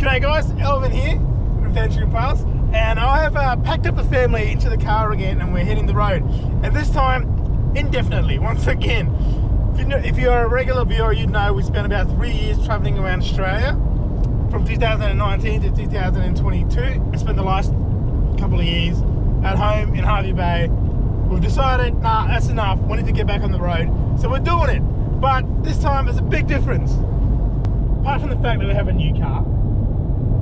G'day guys, Elvin here from Adventuring Paths, and I have packed up the family into the car again and we're hitting the road, and this time indefinitely once again. If you're a regular viewer, you'd know we spent about 3 years travelling around Australia from 2019 to 2022. I spent the last couple of years at home in Hervey Bay. We've decided, nah, that's enough, we need to get back on the road, so we're doing it. But this time there's a big difference. Apart from the fact that we have a new car,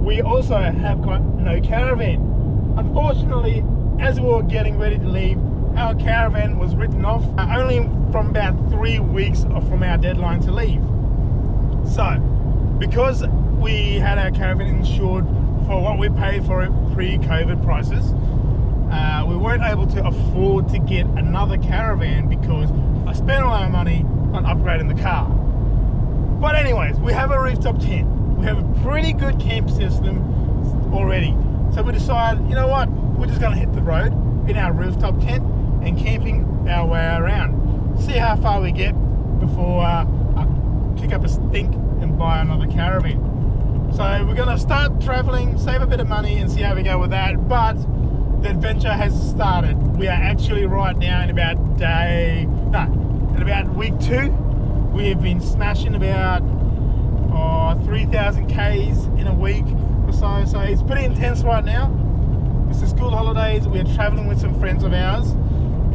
we also have got no caravan. Unfortunately, as we were getting ready to leave, our caravan was written off only from about 3 weeks from our deadline to leave. So, because we had our caravan insured for what we paid for it pre-COVID prices, we weren't able to afford to get another caravan because I spent all our money on upgrading the car. But anyways, we have a rooftop tent. We have a pretty good camp system already. So we decided, you know what, we're just gonna hit the road in our rooftop tent and camping our way around. See how far we get before I kick up a stink and buy another caravan. So we're gonna start traveling, save a bit of money and see how we go with that. But the adventure has started. We are actually right now in about week 2. We have been smashing about 3,000 Ks in a week or so. So it's pretty intense right now. It's the school holidays. We are traveling with some friends of ours,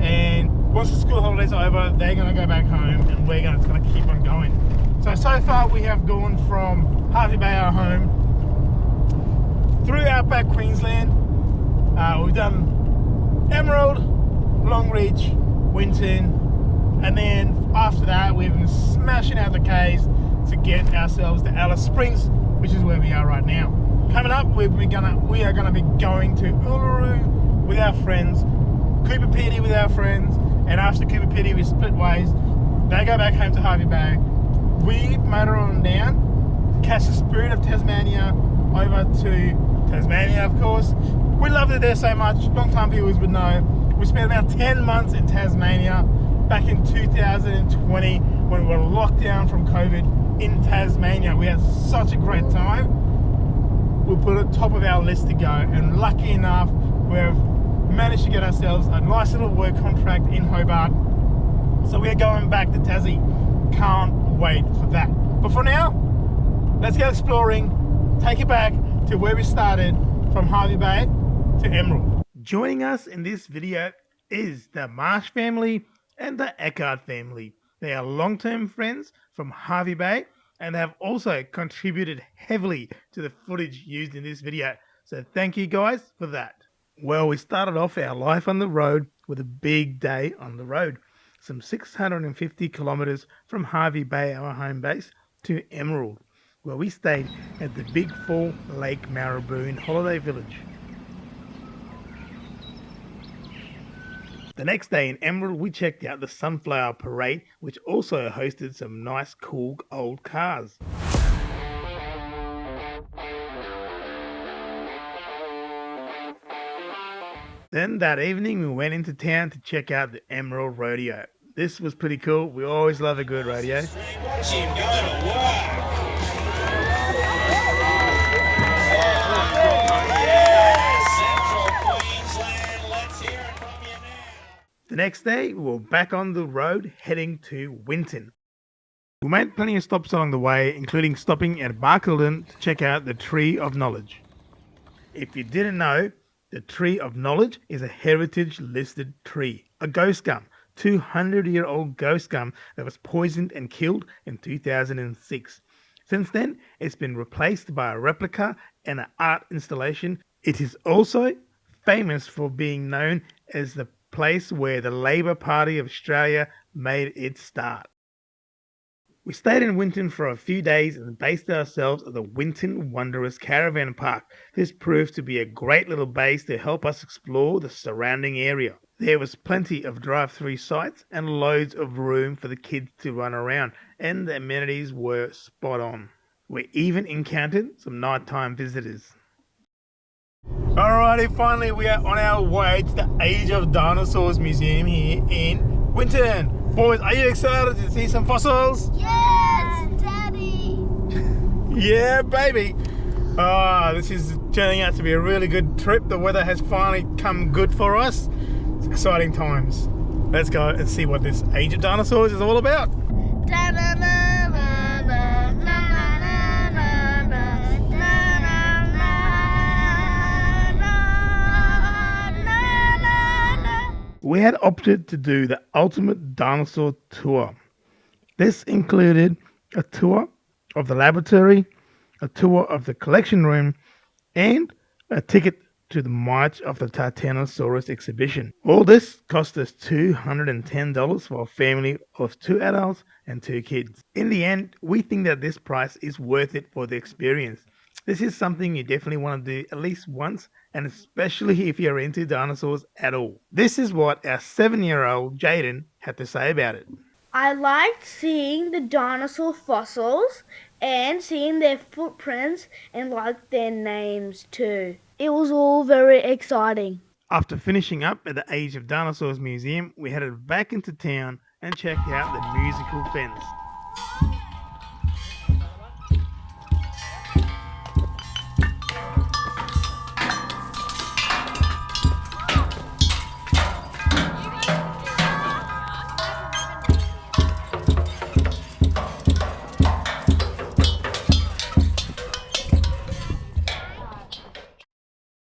and once the school holidays are over, they're going to go back home and we're going to keep on going. So far we have gone from Hervey Bay, our home, through outback Queensland. We've done Emerald, Longreach, Winton, and then after that we've been smashing out the Ks to get ourselves to Alice Springs, which is where we are right now. Coming up, we are gonna be going to Uluru with our friends, Cooper Pedy with our friends, and after Cooper Pedy we split ways. They go back home to Hervey Bay. We motor on down, catch the Spirit of Tasmania over to Tasmania, of course. We loved it there so much. Long time viewers would know. We spent about 10 months in Tasmania back in 2020 when we were locked down from COVID in Tasmania. We had such a great time. We'll put it top of our list to go, and lucky enough we've managed to get ourselves a nice little work contract in Hobart. So we're going back to Tassie. Can't wait for that. But for now, let's go exploring, take it back to where we started from Hervey Bay to Emerald. Joining us in this video is the Marsh family and the Eckhart family. They are long-term friends from Hervey Bay, and they have also contributed heavily to the footage used in this video. So thank you guys for that. Well, we started off our life on the road with a big day on the road. Some 650 kilometers from Hervey Bay, our home base, to Emerald, where we stayed at the Big Fall Lake Marabou Holiday Village. The next day in Emerald, we checked out the Sunflower Parade, which also hosted some nice, cool old cars. Then that evening, we went into town to check out the Emerald Rodeo. This was pretty cool. We always love a good rodeo. The next day, we were back on the road heading to Winton. We made plenty of stops along the way, including stopping at Barcaldine to check out the Tree of Knowledge. If you didn't know, the Tree of Knowledge is a heritage listed tree, a ghost gum, 200-year-old ghost gum that was poisoned and killed in 2006. Since then, it's been replaced by a replica and an art installation. It is also famous for being known as the place where the Labour Party of Australia made its start. We stayed in Winton for a few days and based ourselves at the Winton Wanderers Caravan Park. This proved to be a great little base to help us explore the surrounding area. There was plenty of drive-through sites and loads of room for the kids to run around, and the amenities were spot on. We even encountered some nighttime visitors. Alrighty, finally we are on our way to the Age of Dinosaurs Museum here in Winton. Boys, are you excited to see some fossils? Yes, Daddy! Yeah, baby. This is turning out to be a really good trip. The weather has finally come good for us. It's exciting times. Let's go and see what this Age of Dinosaurs is all about. We had opted to do the ultimate dinosaur tour. This included a tour of the laboratory, a tour of the collection room, and a ticket to the March of the Titanosaurus exhibition. All this cost us $210 for a family of 2 adults and 2 kids. In the end, we think that this price is worth it for the experience. This is something you definitely want to do at least once, and especially if you're into dinosaurs at all. This is what our 7-year-old Jaden had to say about it. I liked seeing the dinosaur fossils and seeing their footprints and liked their names too. It was all very exciting. After finishing up at the Age of Dinosaurs Museum, we headed back into town and checked out the musical fence.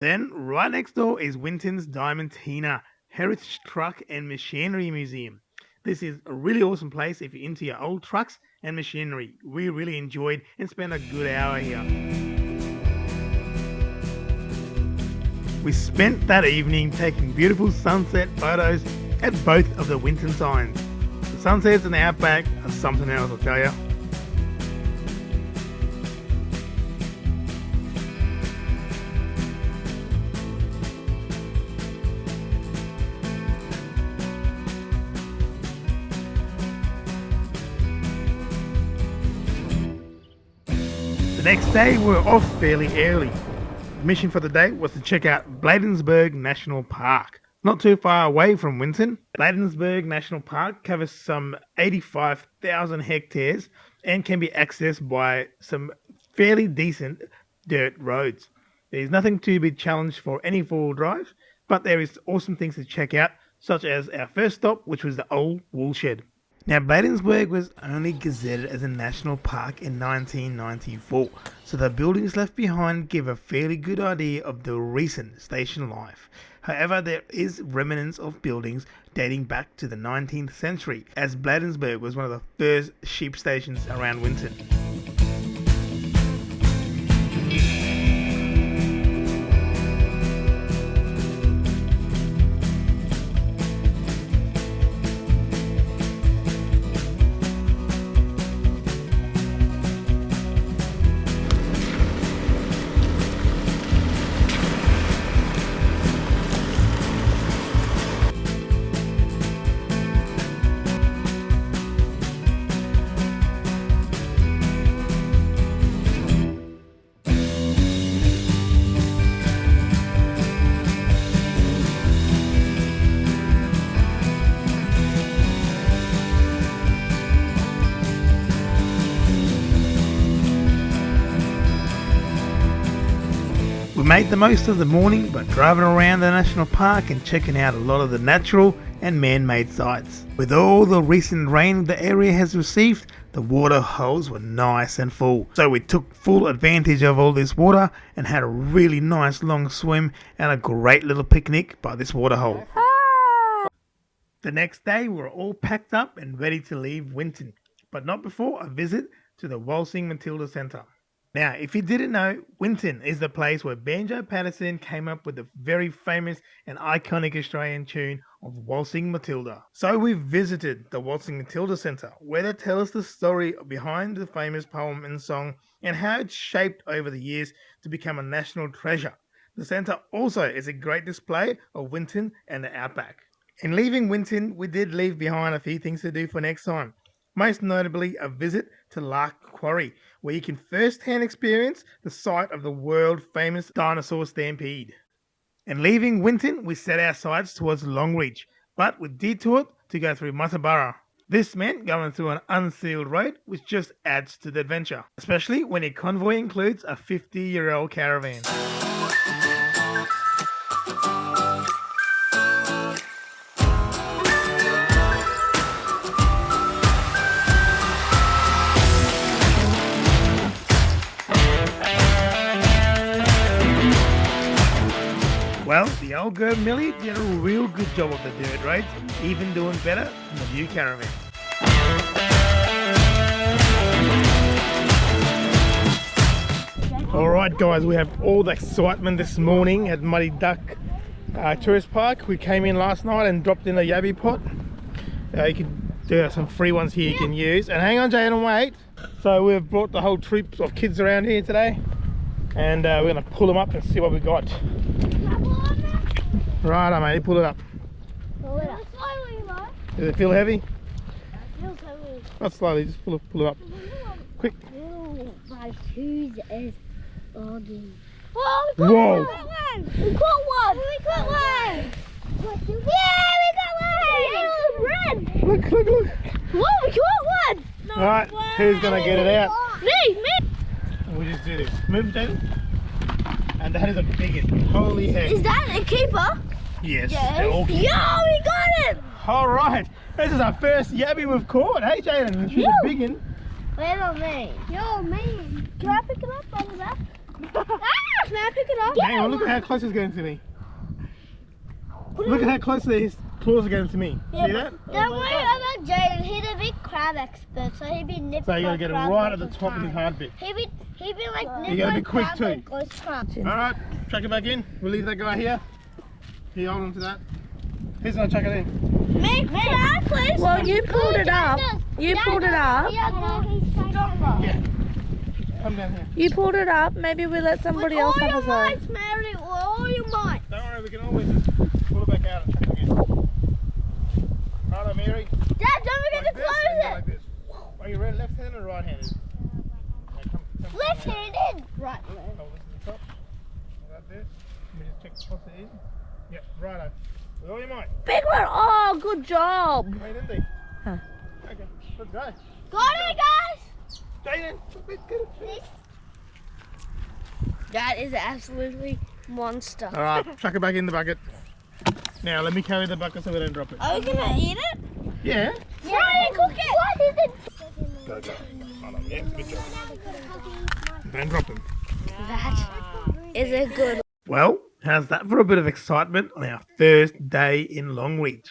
Then, right next door is Winton's Diamantina Heritage Truck and Machinery Museum. This is a really awesome place if you're into your old trucks and machinery. We really enjoyed and spent a good hour here. We spent that evening taking beautiful sunset photos at both of the Winton signs. The sunsets in the outback are something else, I'll tell you. The next day we were off fairly early. The mission for the day was to check out Bladensburg National Park. Not too far away from Winton, Bladensburg National Park covers some 85,000 hectares and can be accessed by some fairly decent dirt roads. There is nothing to be challenged for any four-wheel drive, but there is awesome things to check out, such as our first stop, which was the old wool shed. Now, Bladensburg was only gazetted as a national park in 1994, so the buildings left behind give a fairly good idea of the recent station life. However, there is remnants of buildings dating back to the 19th century, as Bladensburg was one of the first sheep stations around Winton. We made the most of the morning by driving around the national park and checking out a lot of the natural and man-made sights. With all the recent rain the area has received, the water holes were nice and full. So we took full advantage of all this water and had a really nice long swim and a great little picnic by this water hole. The next day we were all packed up and ready to leave Winton, but not before a visit to the Waltzing Matilda Centre. Now, if you didn't know, Winton is the place where Banjo Patterson came up with the very famous and iconic Australian tune of Waltzing Matilda. So we visited the Waltzing Matilda Centre, where they tell us the story behind the famous poem and song and how it's shaped over the years to become a national treasure. The centre also is a great display of Winton and the outback. In leaving Winton, we did leave behind a few things to do for next time. Most notably, a visit to Lark Quarry, where you can first-hand experience the site of the world-famous dinosaur stampede. And leaving Winton, we set our sights towards Longreach, but we detoured to go through Muttaburra. This meant going through an unsealed road, which just adds to the adventure, especially when your convoy includes a 50-year-old caravan. Well, the old girl Millie did a real good job of the dirt roads, even doing better than the new caravan. Alright guys, we have all the excitement this morning at Muddy Duck Tourist Park. We came in last night and dropped in a yabby pot. There are some free ones here you can use. And hang on Jaden, wait. So we've brought the whole troop of kids around here today. And we're going to pull them up and see what we got. Right, mate, pull it up. Pull it up. Slowly, Mike. Does it feel heavy? It feels heavy. Not slowly, just pull it up. Quick. My shoes is boggy. Whoa! Whoa! We caught one! We caught one! Yeah, we got one! Yellow red! Look, look, look! Whoa, we caught one! No Alright, way. who's gonna get it out? Me! We just do this. Move, Jaden. And that is a big one. Holy heck. Is that a keeper? Yes, Yes. they're all Yo, we got him! Alright, this is our first yabby we've caught. Hey Jaden, she's a big one. Wait on me. Yo, me. Can I pick it up on the back? Can I pick it up? Hang on, look at how close it's getting to me. Look at how close his claws are getting to me. See that? Don't worry about Jaden. He's a big crab expert, so he'd be nipping. So you gotta get it right at the top of his hard bit. He'd be like nipping. You gotta be quick too. Like ghost crab. Alright, chuck it back in. We'll leave that guy here. Here, hold on to that. Who's gonna chuck it in? Me, can I please? Well, you pulled it up. You pulled it up. Yeah, he's stronger. Yeah. Come down here. You pulled it up. Maybe we let somebody else have a go. Mary, with all your might. Don't worry, we can always just pull it back out and chuck it again. Righto, Mary. Dad, don't forget to Like this, close and go it. like this. Are you left-handed or right-handed? Come Left-handed. Right. Hold this to the top. Like this. Let me just check the spots it is. Yep, righto. With all your might. Big one. Oh, good job. Wait, Indy. Huh. Okay, let's go. Got it, guys. Jaden, let's get it. That is absolutely monster. Alright, chuck it back in the bucket. Now let me carry the bucket so we don't drop it. Are we gonna eat it? Yeah. Try and cook it. What is it? Go, go. Hold on, yeah, good job. Don't drop them. That is a good. Well, how's that for a bit of excitement on our first day in Longreach?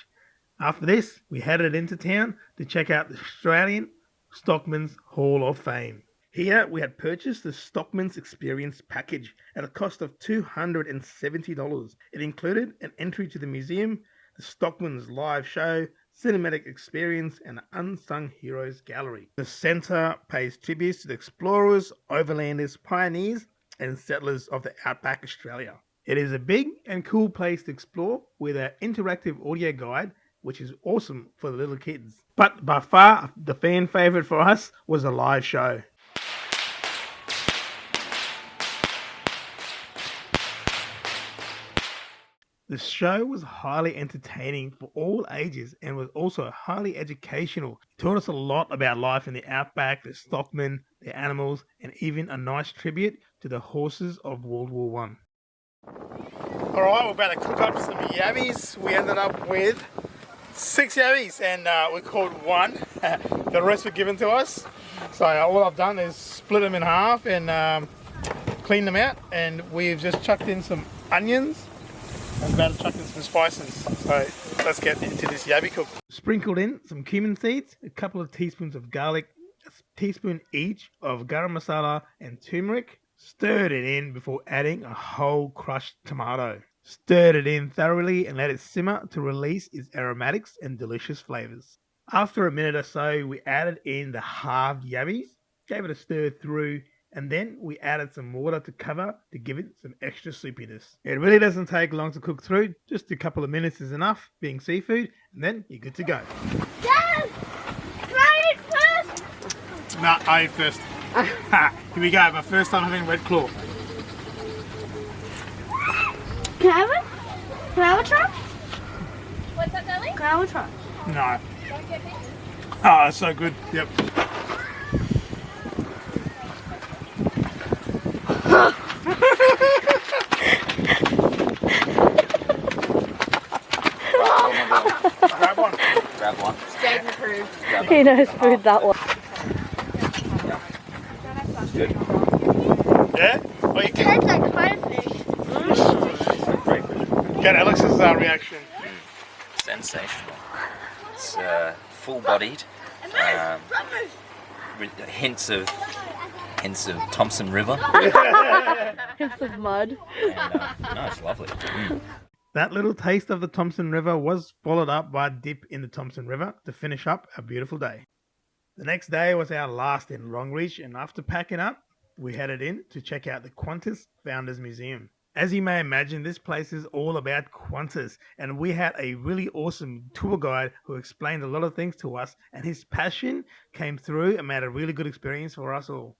After this, we headed into town to check out the Australian Stockmans Hall of Fame. Here, we had purchased the Stockmans Experience package at a cost of $270. It included an entry to the museum, the Stockmans live show, cinematic experience, and an Unsung Heroes gallery. The centre pays tributes to the explorers, overlanders, pioneers, and settlers of the outback Australia. It is a big and cool place to explore with an interactive audio guide, which is awesome for the little kids. But by far, the fan favourite for us was a live show. The show was highly entertaining for all ages and was also highly educational. It taught us a lot about life in the outback, the stockmen, the animals, and even a nice tribute to the horses of World War I. Alright, we're about to cook up some yabbies. We ended up with 6 yabbies and we caught 1. The rest were given to us. So all I've done is split them in half and clean them out, and we've just chucked in some onions. I'm about to chuck in some spices, so let's get into this yabby cook. Sprinkled in some cumin seeds, a couple of teaspoons of garlic, a teaspoon each of garam masala and turmeric. Stirred it in before adding a whole crushed tomato. Stirred it in thoroughly and let it simmer to release its aromatics and delicious flavours. After a minute or so, we added in the halved yabbies, gave it a stir through, and then we added some water to cover to give it some extra soupiness. It really doesn't take long to cook through, just a couple of minutes is enough, being seafood, and then you're good to go. Dad, can I eat first? Nah, I eat first. Here we go, my first time having red claw. Can I have it? Can I have a try? What's that, darling? Can I have a try? No. Oh, it's so good. Yep. Grab one. Grab one. Jaden approved. He knows food that well. Good. Yeah? Oh, you can Tastes like crayfish. get Alex's reaction. Sensational. It's full-bodied. With hints of Thompson River. Hints of mud. And, no, it's lovely. That little taste of the Thompson River was followed up by a dip in the Thompson River to finish up a beautiful day. The next day was our last in Longreach, and after packing up, we headed in to check out the Qantas Founders Museum. As you may imagine, this place is all about Qantas, and we had a really awesome tour guide who explained a lot of things to us, and his passion came through and made a really good experience for us all.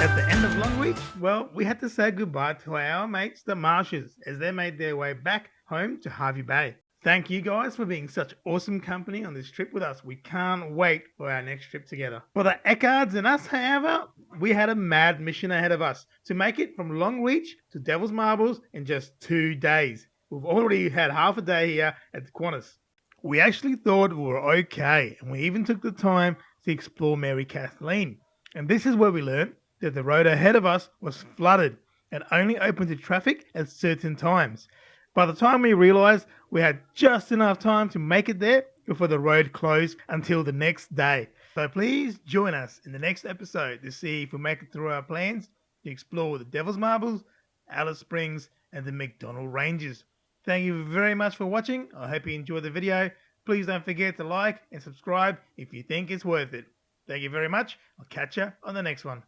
At the end of Longreach, well, we had to say goodbye to our mates, the Marshes, as they made their way back home to Hervey Bay. Thank you guys for being such awesome company on this trip with us. We can't wait for our next trip together. For the Eckards and us, however, we had a mad mission ahead of us to make it from Longreach to Devil's Marbles in just 2 days. We've already had half a day here at the Qantas. We actually thought we were okay, and we even took the time to explore Mary Kathleen. And this is where we learned that the road ahead of us was flooded and only open to traffic at certain times. By the time we realised we had just enough time to make it there before the road closed until the next day. So please join us in the next episode to see if we make it through our plans to explore the Devil's Marbles, Alice Springs and the McDonnell Ranges. Thank you very much for watching. I hope you enjoyed the video. Please don't forget to like and subscribe if you think it's worth it. Thank you very much. I'll catch you on the next one.